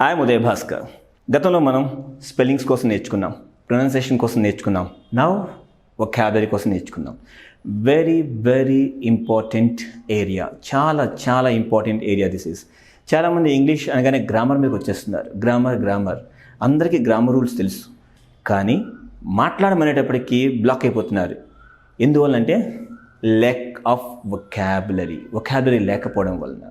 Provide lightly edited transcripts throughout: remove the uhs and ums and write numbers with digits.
I'm Uday Bhaskar. గతంలో మనం spellings కోసం నేర్చుకున్నాం, ప్రొనౌన్సియేషన్ కోసం నేర్చుకున్నాం, నౌ వొకాబులరీ కోసం నేర్చుకున్నాం. వెరీ వెరీ ఇంపార్టెంట్ ఏరియా, చాలా ఇంపార్టెంట్ ఏరియా దిస్ ఈస్. చాలామంది ఇంగ్లీష్ అనగానే గ్రామర్ మీదకి వచ్చేస్తున్నారు. గ్రామర్ అందరికీ గ్రామర్ రూల్స్ తెలుసు, కానీ మాట్లాడమనేటప్పటికీ బ్లాక్ అయిపోతున్నారు. ఎందువల్లంటే ల్యాక్ ఆఫ్ వొకాబులరీ లేకపోవడం వలన.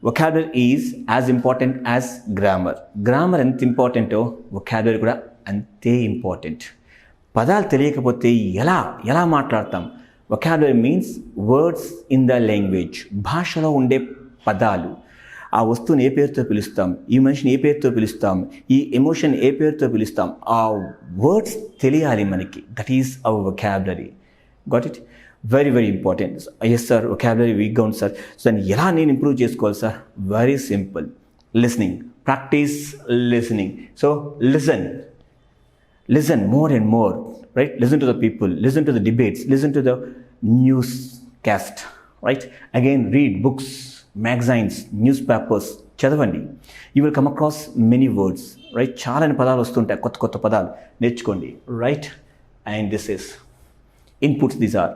vocabulary is as important as grammar ఎంత ఇంపార్టెంటో vocabulary కూడా అంతే ఇంపార్టెంట్. పదాలు తెలియకపోతే ఎలా మాట్లాడతాం? vocabulary means words in the language, భాషలో ఉండే పదాలు. ఆ వస్తువుని ఏ పేరుతో పిలుస్తాం, ఈ మనిషిని ఏ పేరుతో పిలుస్తాం, ఈ ఎమోషన్ ఏ పేరుతో పిలుస్తాం, ఆ వర్డ్స్ తెలియాలి మనకి. That is our vocabulary. Got it? Very important. Yes sir, vocabulary వీక్గా ఉంది సార్, సో దాన్ని ఎలా నేను ఇంప్రూవ్ చేసుకోవాలి sir? Very simple. Listening, practice listening. So listen more and more, right? Listen to the people, listen to the debates, listen to the newscast, right? Again read books, magazines, newspapers చదవండి. You will come across many words, right? చాలా పదాలు వస్తుంటాయి, కొత్త పదాలు నేర్చుకోండి, right? And this is inputs. These are,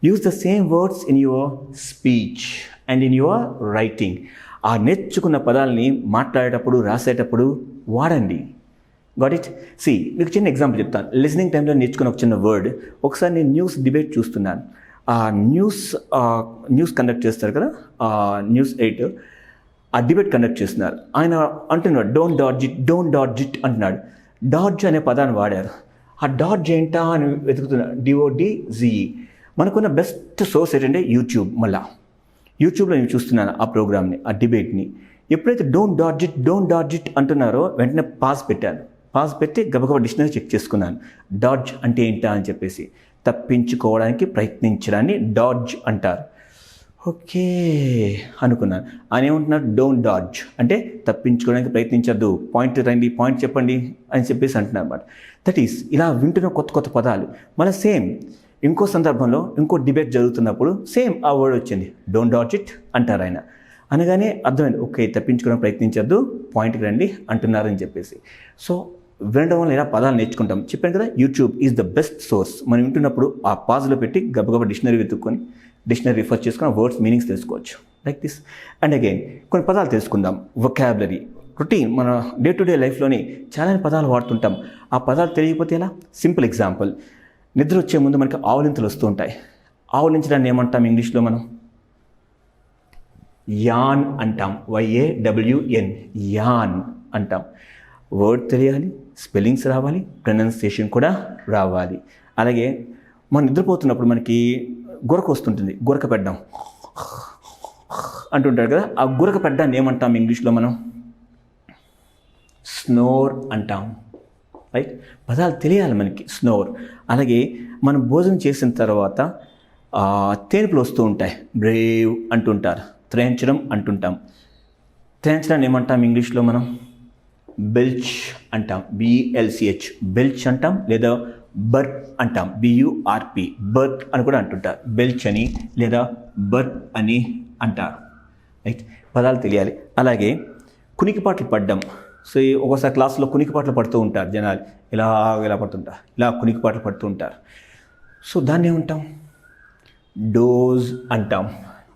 use the same words in your speech and in your writing. ఆ నేర్చుకున్న పదాలని మాట్లాడేటప్పుడు, రాసేటప్పుడు వాడండి. Got it? మీకు చిన్న ఎగ్జాంపుల్ చెప్తాను. లిసనింగ్ టైంలో నేర్చుకున్న ఒక చిన్న వర్డ్. ఒకసారి నేను న్యూస్ డిబేట్ చూస్తున్నాను. ఆ న్యూస్ కండక్ట్ చేస్తారు కదా, న్యూస్ 8, ఆ డిబేట్ కండక్ట్ చేస్తున్నారు. ఆయన అంటున్నాడు డోంట్ డాడ్జ్ ఇట్ అంటున్నాడు. డాడ్జ్ అనే పదాన్ని వాడారు. ఆ డాడ్జ్ ఏంటా అని వెతుకుతున్నా, DODGE. మనకున్న బెస్ట్ సోర్స్ ఏంటంటే యూట్యూబ్. యూట్యూబ్లో నేను చూస్తున్నాను ఆ ప్రోగ్రామ్ని, ఆ డిబేట్ని. ఎప్పుడైతే డోంట్ డాడ్జ్ ఇట్ అంటున్నారో వెంటనే పాజ్ పెట్టి గబగబా డిక్షనరీ చెక్ చేసుకున్నాను. డాడ్జ్ అంటే ఏంటా అని చెప్పేసి. తప్పించుకోవడానికి ప్రయత్నించడాన్ని డాడ్జ్ అంటారు. ఓకే అనుకున్నాను. ఆయన ఏమంటున్నారు? డోంట్ డాడ్జ్ అంటే తప్పించుకోవడానికి ప్రయత్నించద్దు, పాయింట్ చెప్పండి అని చెప్పేసి అంటున్నారు అన్నమాట. దట్ ఈస్, ఇలా వింటున్న కొత్త పదాలు. మళ్ళీ సేమ్ ఇంకో సందర్భంలో ఇంకో డిబేట్ జరుగుతున్నప్పుడు సేమ్ ఆ వర్డ్ వచ్చింది, డోంట్ డాడ్జ్ ఇట్ అంటారు ఆయన. అనగానే అర్థమైంది, ఓకే తప్పించుకోవడానికి ప్రయత్నించద్దు, పాయింట్కి రండి అంటున్నారని చెప్పేసి. సో వినడం వల్ల ఇలా పదాలు నేర్చుకుంటాం. చెప్పాను కదా, YouTube is the best source. మనం వింటున్నప్పుడు ఆ పాజ్లో పెట్టి గబగబా డిక్షనరీ వెతుక్కొని, డిక్షనరీ రిఫర్ చేసుకుని వర్డ్స్ మీనింగ్స్ తెలుసుకోవచ్చు, లైక్ దిస్. అండ్ అగైన్ కొన్ని పదాలు తెలుసుకుందాం. వొకాబులరీ రొటీన్, మన డే టు డే లైఫ్లోని చాలా పదాలు వాడుతుంటాం. ఆ పదాలు తెలియకపోతే ఎలా? Simple example. నిద్ర వచ్చే ముందు మనకి ఆవులింతలు వస్తూ ఉంటాయి. ఆవులించడాన్ని ఏమంటాం ఇంగ్లీష్లో? మనం యాన్ అంటాం. YAWN, యాన్ అంటాం. వర్డ్ తెలియాలి, స్పెల్లింగ్స్ రావాలి, ప్రొనౌన్సియేషన్ కూడా రావాలి. అలాగే మనం నిద్రపోతున్నప్పుడు మనకి గురక వస్తుంటుంది, గురక పెట్టడం అంటుంటారు కదా. ఆ గురక పెట్టడాన్ని ఏమంటాం ఇంగ్లీష్లో? మనం స్నోర్ అంటాం, రైట్? పదాలు తెలియాలి మనకి, స్నోర్. అలాగే మనం భోజనం చేసిన తర్వాత తేనుపులు వస్తూ ఉంటాయి, బ్రేవ్ అంటుంటారు, త్రేంచడం అంటుంటాం. త్రేంచడాన్ని ఏమంటాం ఇంగ్లీష్లో? మనం బెల్చ్ అంటాం, BLCH, బెల్చ్ అంటాం. లేదా బర్ప్ అంటాం, BURP, బర్ప్ అని కూడా అంటుంటారు. బెల్చ్ అని లేదా బర్ప్ అని అంటారు, రైట్? పదాలు తెలియాలి. అలాగే కునికిపాట్లు పడ్డం. సో ఒక్కోసారి క్లాసులో కునికిపాట్లు పడుతూ ఉంటారు జనాలు, ఇలా పడుతుంటారు, ఇలా కునికిపాట్లు పడుతూ ఉంటారు. సో దాన్ని ఏమంటాం? డోజ్ అంటాం,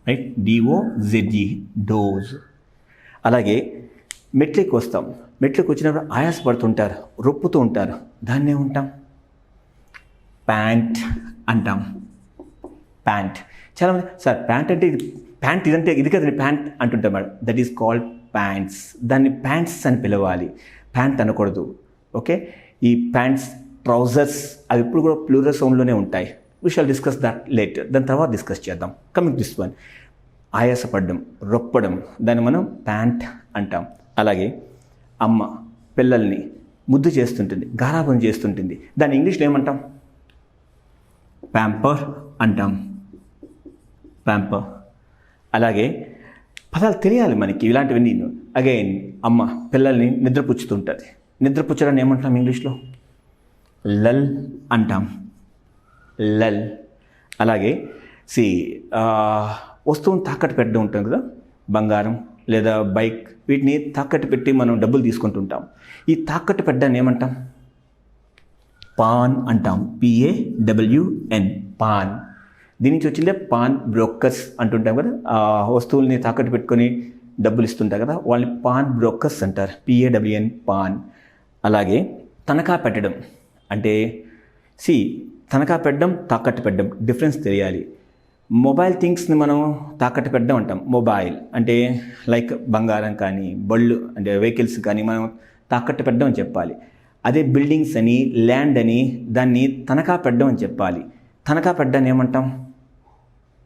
రైట్? DOZE, dose. అలాగే మెట్లకి వస్తాం. మెట్లకి వచ్చినప్పుడు ఆయాస పడుతుంటారు, రొప్పుతూ ఉంటారు, దాన్ని ఏమంటాం? ప్యాంట్ అంటాం. ప్యాంట్. చాలామంది సార్ ప్యాంట్ అంటే ప్యాంట్ ఇదంటే ఇది కదండి ప్యాంట్ అంటుంటాం madam. That is called pants. దాన్ని ప్యాంట్స్ అని పిలవాలి, ప్యాంట్ అనకూడదు, ఓకే? ఈ ప్యాంట్స్, ట్రౌజర్స్ అవి ఇప్పుడు కూడా ప్లూరల్ సౌండ్లోనే ఉంటాయి. We shall discuss that later, దాని తర్వాత డిస్కస్ చేద్దాం. కమింగ్ దిస్ వన్, ఆయాసపడడం, రొప్పడం, దాన్ని మనం ప్యాంట్ అంటాం. అలాగే అమ్మ పిల్లల్ని ముద్దు చేస్తుంటుంది, గారాబం చేస్తుంటుంది, దాన్ని ఇంగ్లీష్లో ఏమంటాం? ప్యాంపర్ అంటాం, ప్యాంపర్. అలాగే పదాలు తెలియాలి మనకి ఇలాంటివన్నీ. అగైన్ అమ్మ పిల్లల్ని నిద్రపుచ్చుతుంటుంది, నిద్రపుచ్చడాన్ని ఏమంటాం ఇంగ్లీష్లో? లల్ అంటాం, లల్. అలాగే వస్తువుని తాకట్టు పెట్టడం ఉంటుంది కదా, బంగారం, లేదా బైక్, వీటిని తాకట్టు పెట్టి మనం డబ్బులు తీసుకుంటుంటాం. ఈ తాకట్టు పెట్టడాన్ని ఏమంటాం? పాన్ అంటాం. PAWN, pan. దీని నుంచి వచ్చిందే పాన్ బ్రోకర్స్ అంటుంటాం కదా, ఆ వస్తువుల్ని తాకట్టు పెట్టుకొని డబ్బులు ఇస్తుంటారు కదా, వాళ్ళని పాన్ బ్రోకర్స్ అంటారు. PAWN, pan. అలాగే తనఖా పెట్టడం అంటే తనఖా పెట్టడం, తాకట్టు పెట్టడం డిఫరెన్స్ తెలియాలి. మొబైల్ థింగ్స్ని మనం తాకట్టు పెట్టడం అంటాం. మొబైల్ అంటే లైక్ బంగారం కానీ, బళ్ళు అంటే వెహికల్స్ కానీ మనం తాకట్టు పెట్టడం అని చెప్పాలి. అదే బిల్డింగ్స్ అని, ల్యాండ్ అని దాన్ని తనఖా పెట్టడం అని చెప్పాలి. తనఖా పెట్టడాన్ని ఏమంటాం?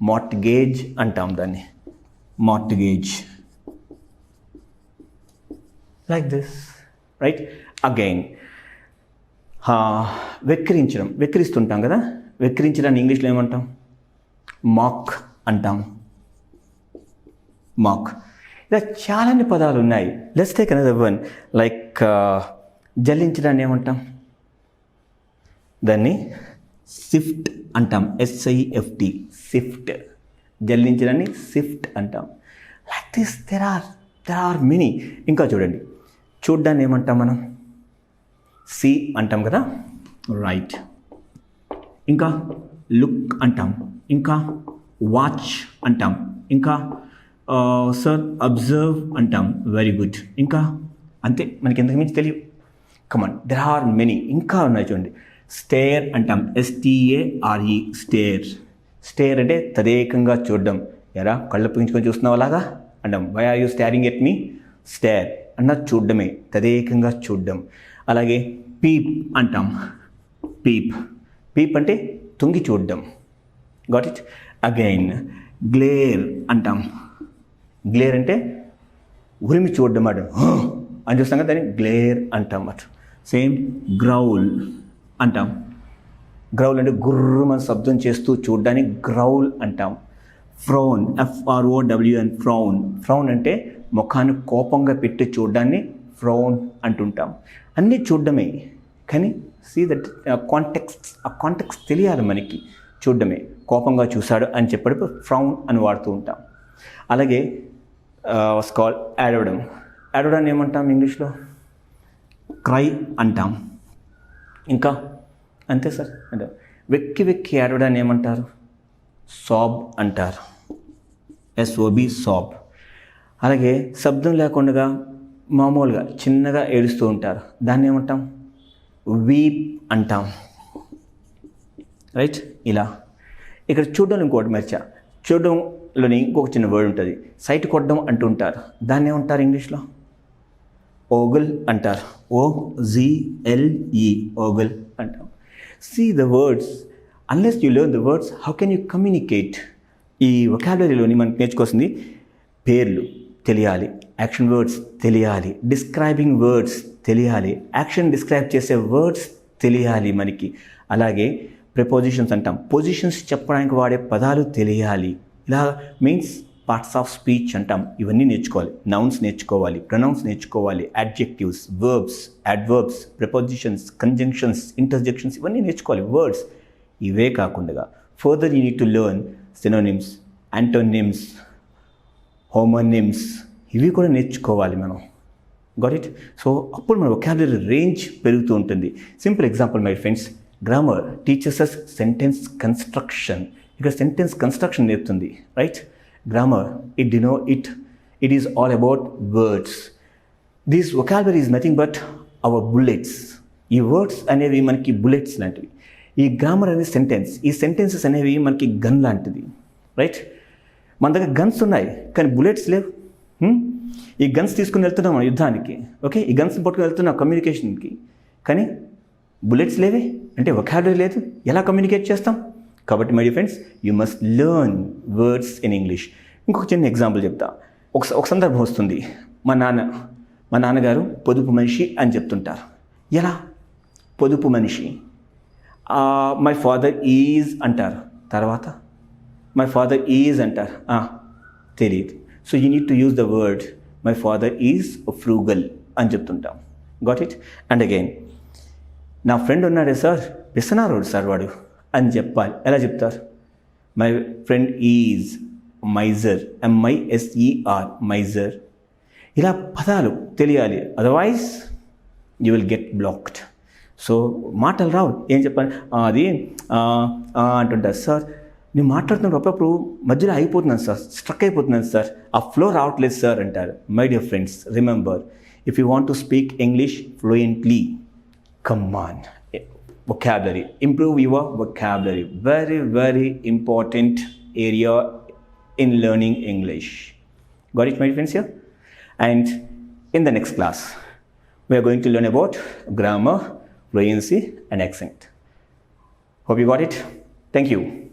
మార్ట్గేజ్ అంటాం దాన్ని. Mortgage. Like this, right? Again వెక్కిరించడం, వెక్కిరిస్తుంటాం కదా, వెక్కిరించడాన్ని ఇంగ్లీష్లో ఏమంటాం? మాక్ అంటాం. మాక్. ఇలా చాలానే పదాలు ఉన్నాయి. Let's take another one. Like జల్లించడాన్ని ఏమంటాం? దాన్ని సిఫ్ట్ అంటాం. SIFT, sift. జల్లించడాన్ని సిఫ్ట్ అంటాం. Like this there are many. ఇంకా చూడండి, చూడ్డాన్ని ఏమంటాం మనం? అంటాం కదా, రైట్. ఇంకా లుక్ అంటాం. ఇంకా వాచ్ అంటాం. ఇంకా అబ్జర్వ్ అంటాం. Very good. ఇంకా అంతే, మనకి ఎంతకు మించి తెలియదు. కమాన్, దెర్ ఆర్ మెనీ. ఇంకా ఉన్నాయి చూడండి. స్టేర్ అంటాం. STARE, stair. స్టేర్ అంటే తదేకంగా చూడడం. ఎరా కళ్ళు పూయించుకొని చూస్తున్నావు అలాగా అంటాం. Why are you staring at me? Stare అన్న చూడడమే, తదేకంగా చూడడం. అలాగే పీప్ అంటాం. పీప్ అంటే తొంగి చూడడం. Got it? అగైన్ గ్లేర్ అంటాం. గ్లేర్ అంటే ఉరిమి చూడడం అట అని చూస్తాం కదా, దాన్ని గ్లేర్ అంటాం అట. సేమ్ గ్రౌల్ అంటాం. గ్రౌల్ అంటే గుర్రమని శబ్దం చేస్తూ చూడడాన్ని గ్రౌల్ అంటాం. ఫ్రౌన్, FROWN, ఫ్రౌన్ అంటే ముఖాన్ని కోపంగా పెట్టి చూడడాన్ని ఫ్రౌన్ అంటుంటాం. అన్నీ చూడడమే, కానీ దట్ కాంటెక్స్ట్ తెలియాలి మనకి. చూడడమే, కోపంగా చూశాడు అని చెప్పేటప్పుడు ఫ్రౌన్ అని వాడుతూ ఉంటాం. అలాగే కాల్డ్ ఏడవడాన్ని ఏమంటాం ఇంగ్లీష్లో? క్రై అంటాం. ఇంకా అంతే సార్. అంటే వెక్కి ఏడవడాన్ని ఏమంటారు? సాబ్ అంటారు. SOB, సాబ్. అలాగే శబ్దం లేకుండా మామూలుగా చిన్నగా ఏడుస్తూ ఉంటారు, దాన్ని ఏమంటాం? వీప్ అంటాం. రైట్? ఇలా ఇక్కడ చూడడం ఇంకోటి మర్చా. చూడడంలోని ఇంకొక చిన్న వర్డ్ ఉంటుంది, సైట్ కొట్టడం అంటుంటారు. దాన్ని ఏమంటారు ఇంగ్లీష్లో? ఓగల్ అంటారు. OGLE, ఓగల్ అంటాం. The words, unless you learn the words, how can you communicate? ఈ వొకాబులరీలోని మనకు నేర్చుకోవాల్సింది పేర్లు తెలియాలి, యాక్షన్ వర్డ్స్ తెలియాలి, డిస్క్రైబింగ్ వర్డ్స్ తెలియాలి, యాక్షన్ డిస్క్రైబ్ చేసే వర్డ్స్ తెలియాలి మనకి. అలాగే ప్రిపోజిషన్స్ అంటాం, పొజిషన్స్ చెప్పడానికి వాడే పదాలు తెలియాలి. ఇలా మీన్స్ పార్ట్స్ ఆఫ్ స్పీచ్ అంటాం. ఇవన్నీ నేర్చుకోవాలి. నౌన్స్ నేర్చుకోవాలి, ప్రొనౌన్స్ నేర్చుకోవాలి, adjectives, verbs, adverbs, prepositions, conjunctions, interjections ఇవన్నీ నేర్చుకోవాలి. వర్డ్స్ ఇవే కాకుండా further you need to learn synonyms, antonyms, homonyms, ఇవి కూడా నేర్చుకోవాలి మనం. Got it? సో అప్పుడు మన వొకాబులరీ రేంజ్ పెరుగుతూ ఉంటుంది. Simple example my friends, grammar teachers us sentence construction. ఇక్కడ సెంటెన్స్ కన్స్ట్రక్షన్ నేర్పుతుంది. Right? Grammar it is all about words. This vocabulary is nothing but our bullets. ఈ వర్డ్స్ అనేవి మనకి bullets లాంటివి. ఈ గ్రామర్ అనేది సెంటెన్స్, ఈ సెంటెన్సెస్ అనేవి మనకి గన్ లాంటిది. రైట్? మన దగ్గర గన్స్ ఉన్నాయి కానీ బుల్లెట్స్ లేవు. ఈ గన్స్ తీసుకుని వెళ్తున్నాం మన యుద్ధానికి, ఓకే, ఈ గన్స్ పట్టుకుని వెళ్తున్నాం కమ్యూనికేషన్కి, కానీ బుల్లెట్స్ లేవే అంటే వొకాబులరీ లేదు, ఎలా కమ్యూనికేట్ చేస్తాం? కాబట్టి my dear friends, you must learn words in English. ఇంకొక చిన్న ఎగ్జాంపుల్ చెప్తా. ఒక సందర్భం వస్తుంది, మా నాన్నగారు పొదుపు మనిషి అని చెప్తుంటారు. ఎలా పొదుపు మనిషి? మై ఫాదర్ ఈజ్ అంటారు, తర్వాత మై ఫాదర్ ఈజ్ అంటారు, తెలియదు. So you need to use the word my father is frugal అని చెప్తుంటాం. Got it? అండ్ అగైన్, నా ఫ్రెండ్ ఉన్నాడే సార్, పిసనారోడు సార్ వాడు అని చెప్పాలి. ఎలా చెప్తారు? My friend is miser, MISER, miser ఇలా పదాలు తెలియాలి, otherwise you will get blocked. So మాటలు రావు. ఏం చెప్పాలి, అది అంటుంటారు. సార్ నేను మాట్లాడుతున్నప్పుడు అప్పుడప్పుడు మధ్యలో అయిపోతున్నాను సార్, స్ట్రక్ అయిపోతున్నాను సార్, ఆ ఫ్లో రావట్లేదు సార్ అంటారు. My dear friends, remember, if you want to speak English fluently, come on, vocabulary, improve your vocabulary. Very, very important area in learning English. Got it, my friends here? And in the next class, we are going to learn about grammar, fluency and accent. Hope you got it. Thank you.